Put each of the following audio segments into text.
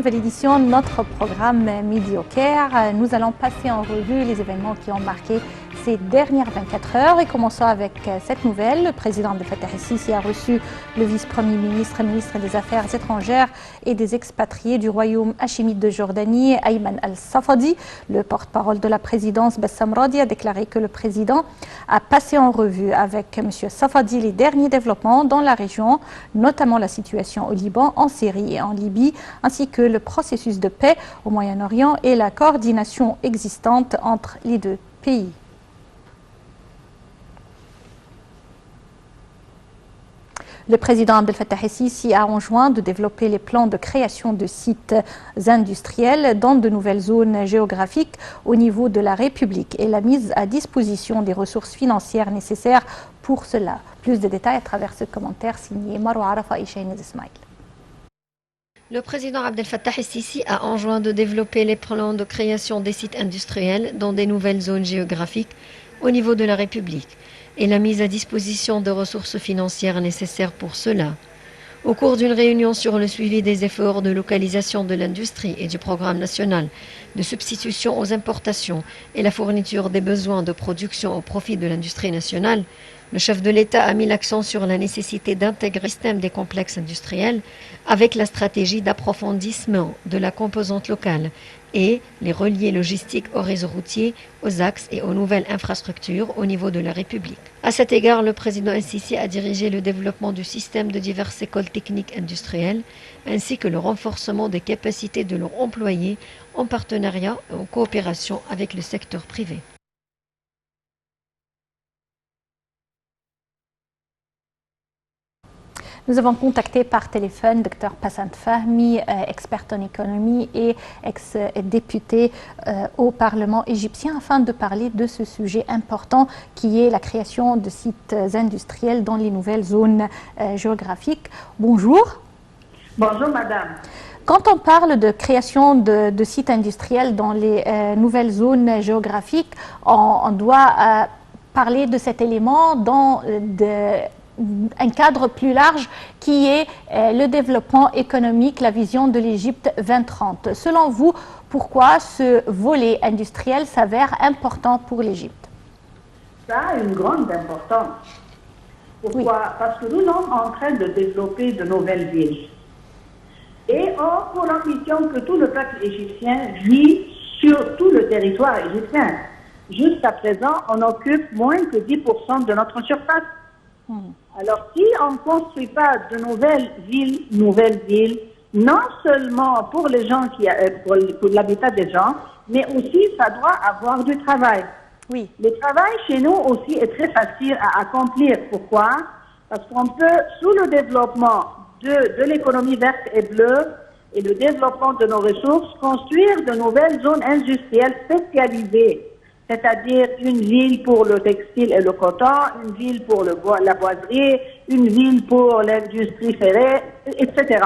nouvelle édition de notre programme Midi au Caire. Nous allons passer en revue les événements qui ont marqué ces dernières 24 heures et commençons avec cette nouvelle. Le président Abdel Fattah el-Sisi a reçu le vice-premier ministre et ministre des Affaires étrangères et des expatriés du royaume hachémite de Jordanie, Ayman al-Safadi. Le porte-parole de la présidence, Bassam Radi, a déclaré que le président a passé en revue avec M. Safadi les derniers développements dans la région, notamment la situation au Liban, en Syrie et en Libye, ainsi que le processus de paix au Moyen-Orient et la coordination existante entre les deux pays. Le président Abdel Fattah el-Sisi a enjoint de développer les plans de création de sites industriels dans de nouvelles zones géographiques au niveau de la République et la mise à disposition des ressources financières nécessaires pour cela. Plus de détails à travers ce commentaire signé Marwa Arafa et Shaynaz Ismail. Le président Abdel Fattah el-Sisi a enjoint de développer les plans de création des sites industriels dans des nouvelles zones géographiques au niveau de la République et la mise à disposition de ressources financières nécessaires pour cela. Au cours d'une réunion sur le suivi des efforts de localisation de l'industrie et du programme national de substitution aux importations et la fourniture des besoins de production au profit de l'industrie nationale, le chef de l'État a mis l'accent sur la nécessité d'intégrer le système des complexes industriels avec la stratégie d'approfondissement de la composante locale et les relier logistiques au réseau routier, aux axes et aux nouvelles infrastructures au niveau de la République. À cet égard, le président el-Sisi a dirigé le développement du système de diverses écoles techniques industrielles ainsi que le renforcement des capacités de leurs employés en partenariat et en coopération avec le secteur privé. Nous avons contacté par téléphone Dr Passant Fahmi, expert en économie et ex-député au Parlement égyptien, afin de parler de ce sujet important qui est la création de sites industriels dans les nouvelles zones géographiques. Bonjour. Bonjour madame. Quand on parle de création de sites industriels dans les nouvelles zones géographiques, on doit parler de cet élément dans un cadre plus large qui est le développement économique, la vision de l'Égypte 2030. Selon vous, pourquoi ce volet industriel s'avère important pour l'Égypte? Ça a une grande importance. Pourquoi? Oui. Parce que nous sommes en train de développer de nouvelles villes. Et pour l'ambition que tout le peuple égyptien vit sur tout le territoire égyptien. Jusqu'à présent, on occupe moins que 10% de notre surface. Alors, si on ne construit pas de nouvelles villes, non seulement pour les gens pour l'habitat des gens, mais aussi ça doit avoir du travail. Oui. Le travail chez nous aussi est très facile à accomplir. Pourquoi? Parce qu'on peut, sous le développement de l'économie verte et bleue et le développement de nos ressources, construire de nouvelles zones industrielles spécialisées. C'est-à-dire une ville pour le textile et le coton, une ville pour la boiserie, une ville pour l'industrie ferrée, etc.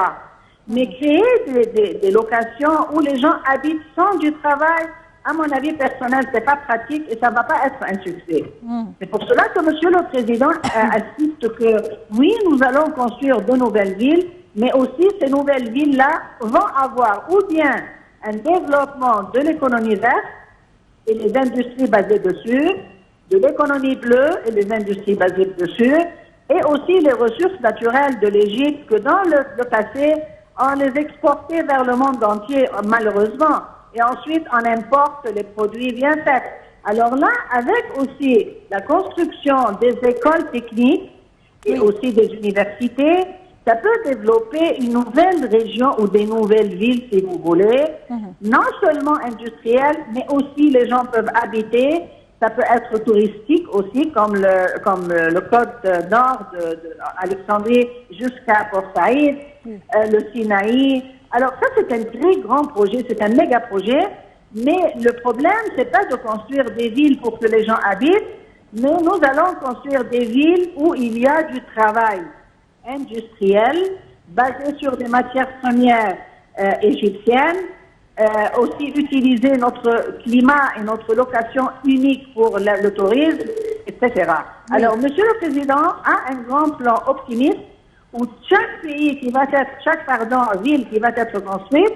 Mais créer des locations où les gens habitent sans du travail, à mon avis personnel, c'est pas pratique et ça va pas être un succès. C'est pour cela que Monsieur le Président insiste que oui, nous allons construire de nouvelles villes, mais aussi ces nouvelles villes-là vont avoir ou bien un développement de l'économie verte, et les industries basées dessus, de l'économie bleue et les industries basées dessus, et aussi les ressources naturelles de l'Égypte que dans le passé, on les exportait vers le monde entier, malheureusement, et ensuite on importe les produits bien faits. Alors là, avec aussi la construction des écoles techniques et aussi des universités, ça peut développer une nouvelle région ou des nouvelles villes, si vous voulez, non seulement industrielles, mais aussi les gens peuvent habiter. Ça peut être touristique aussi, comme le côte nord d'Alexandrie jusqu'à Port Saïd, le Sinaï. Alors ça, c'est un très grand projet, c'est un méga projet, mais le problème, c'est pas de construire des villes pour que les gens habitent, mais nous allons construire des villes où il y a du travail industriel, basé sur des matières premières égyptiennes, aussi utiliser notre climat et notre location unique pour le tourisme, etc. Oui. Alors, Monsieur le Président a un grand plan optimiste où chaque ville qui va être construite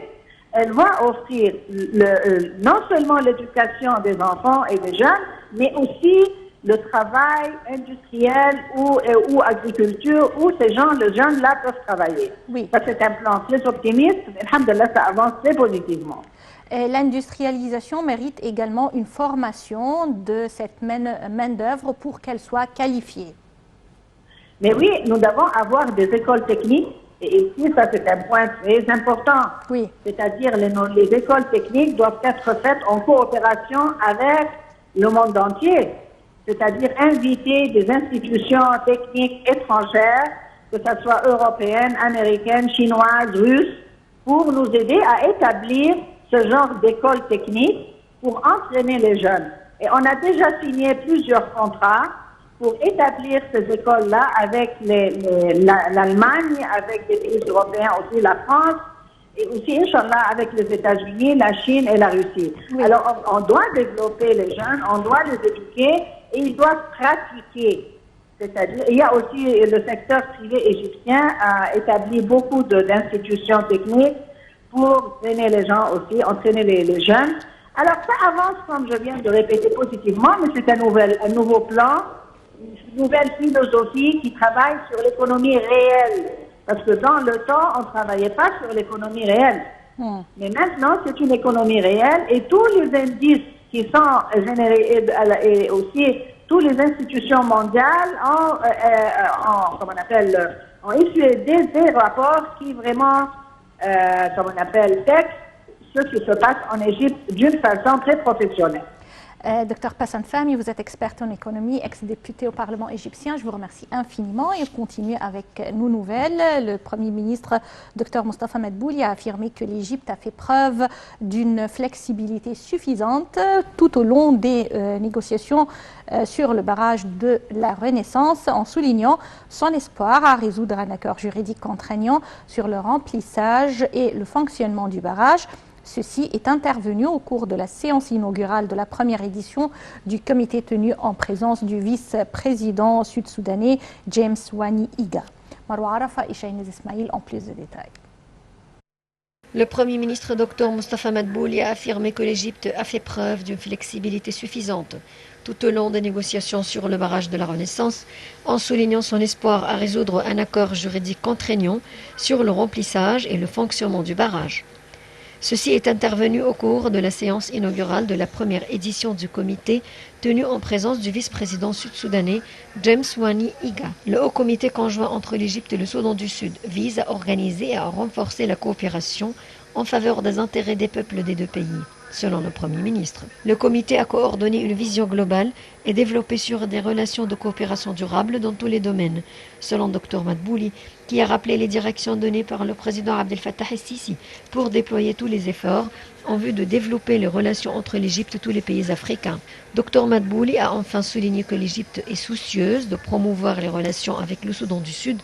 elle va offrir non seulement l'éducation des enfants et des jeunes, mais aussi le travail industriel ou agriculture où les jeunes-là peuvent travailler. Oui. Ça, c'est un plan très optimiste. Alhamdulillah, ça avance très positivement. L'industrialisation mérite également une formation de cette main-d'œuvre pour qu'elle soit qualifiée. Mais oui, nous devons avoir des écoles techniques. Et ici, ça, c'est un point très important. Oui. C'est-à-dire, les écoles techniques doivent être faites en coopération avec le monde entier. C'est-à-dire inviter des institutions techniques étrangères, que ce soit européennes, américaines, chinoises, russes, pour nous aider à établir ce genre d'école technique pour entraîner les jeunes. Et on a déjà signé plusieurs contrats pour établir ces écoles-là avec l'Allemagne, avec les pays européens, aussi la France, et aussi, Inch'Allah, avec les États-Unis, la Chine et la Russie. Oui. Alors, on doit développer les jeunes, on doit les éduquer, et ils doivent pratiquer. C'est-à-dire, il y a aussi le secteur privé égyptien a établi beaucoup d'institutions techniques pour entraîner les gens aussi, entraîner les jeunes. Alors, ça avance, comme je viens de répéter positivement, mais c'est un nouveau plan, une nouvelle philosophie qui travaille sur l'économie réelle. Parce que dans le temps, on ne travaillait pas sur l'économie réelle. Mais maintenant, c'est une économie réelle et tous les indices qui sont générés et aussi toutes les institutions mondiales ont issué des rapports qui vraiment, textent ce qui se passe en Égypte d'une façon très professionnelle. Docteur Passan Fahmy, vous êtes experte en économie, ex-député au Parlement égyptien. Je vous remercie infiniment et on continue avec nos nouvelles. Le Premier ministre, Dr Mostafa Madbouli, a affirmé que l'Égypte a fait preuve d'une flexibilité suffisante tout au long des négociations sur le barrage de la Renaissance, en soulignant son espoir à résoudre un accord juridique contraignant sur le remplissage et le fonctionnement du barrage. Ceci est intervenu au cours de la séance inaugurale de la première édition du comité tenu en présence du vice-président sud-soudanais James Wani Iga. Marwa Arafa et Shainez Ismail en plus de détails. Le Premier ministre Dr Mostafa Madbouli a affirmé que l'Égypte a fait preuve d'une flexibilité suffisante tout au long des négociations sur le barrage de la Renaissance, en soulignant son espoir à résoudre un accord juridique contraignant sur le remplissage et le fonctionnement du barrage. Ceci est intervenu au cours de la séance inaugurale de la première édition du comité tenue en présence du vice-président sud-soudanais James Wani Iga. Le haut comité conjoint entre l'Égypte et le Soudan du Sud vise à organiser et à renforcer la coopération en faveur des intérêts des peuples des deux pays, selon le Premier ministre. Le comité a coordonné une vision globale et développé sur des relations de coopération durable dans tous les domaines, selon Dr Madbouli, qui a rappelé les directions données par le président Abdel Fattah el-Sisi pour déployer tous les efforts en vue de développer les relations entre l'Égypte et tous les pays africains. Dr Madbouli a enfin souligné que l'Égypte est soucieuse de promouvoir les relations avec le Soudan du Sud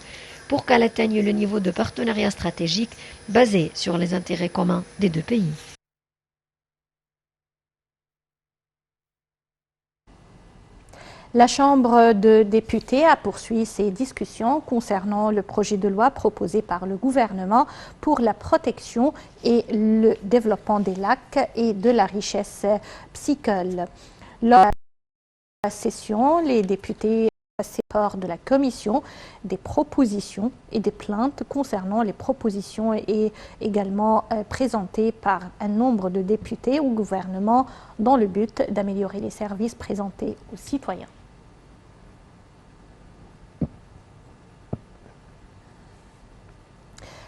pour qu'elle atteigne le niveau de partenariat stratégique basé sur les intérêts communs des deux pays. La Chambre de députés a poursuivi ses discussions concernant le projet de loi proposé par le gouvernement pour la protection et le développement des lacs et de la richesse piscicole. Lors de la session, les députés part de la commission des propositions et des plaintes concernant les propositions et également présentées par un nombre de députés au gouvernement dans le but d'améliorer les services présentés aux citoyens.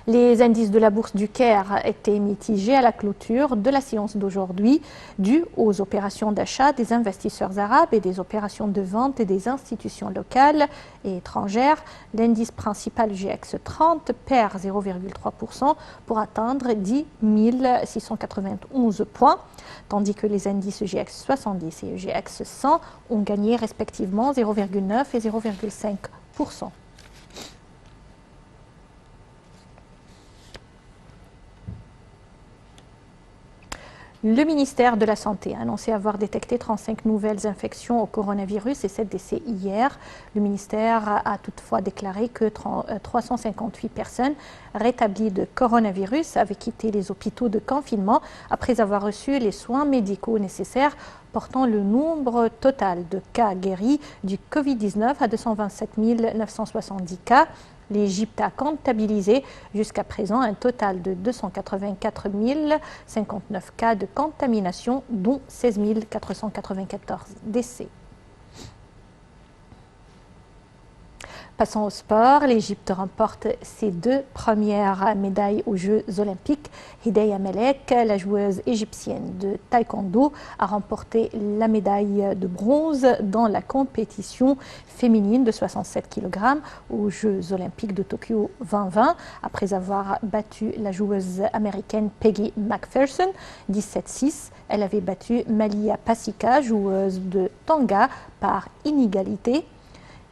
Les indices de la bourse du Caire étaient mitigés à la clôture de la séance d'aujourd'hui, dû aux opérations d'achat des investisseurs arabes et des opérations de vente des institutions locales et étrangères. L'indice principal GX 30 perd 0,3% pour atteindre 10 691 points, tandis que les indices GX 70 et GX 100 ont gagné respectivement 0,9 et 0,5%. Le ministère de la Santé a annoncé avoir détecté 35 nouvelles infections au coronavirus et 7 décès hier. Le ministère a toutefois déclaré que 358 personnes rétablies de coronavirus avaient quitté les hôpitaux de confinement après avoir reçu les soins médicaux nécessaires, portant le nombre total de cas guéris du Covid-19 à 227 970 cas. L'Égypte a comptabilisé jusqu'à présent un total de 284 059 cas de contamination, dont 16 494 décès. Passons au sport. L'Égypte remporte ses 2 premières médailles aux Jeux olympiques. Hidaya Melek, la joueuse égyptienne de taekwondo, a remporté la médaille de bronze dans la compétition féminine de 67 kg aux Jeux olympiques de Tokyo 2020, après avoir battu la joueuse américaine Peggy McPherson 17-6. Elle avait battu Malia Pasika, joueuse de Tonga, par inégalité.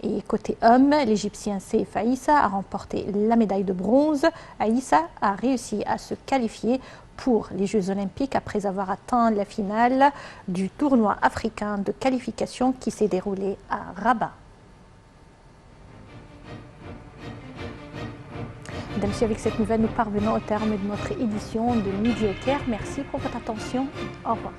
Et côté homme, l'Égyptien Seif Aïssa a remporté la médaille de bronze. Aïssa a réussi à se qualifier pour les Jeux olympiques après avoir atteint la finale du tournoi africain de qualification qui s'est déroulé à Rabat. Mesdames et messieurs, avec cette nouvelle, nous parvenons au terme de notre édition de Midi au Caire. Merci pour votre attention. Au revoir.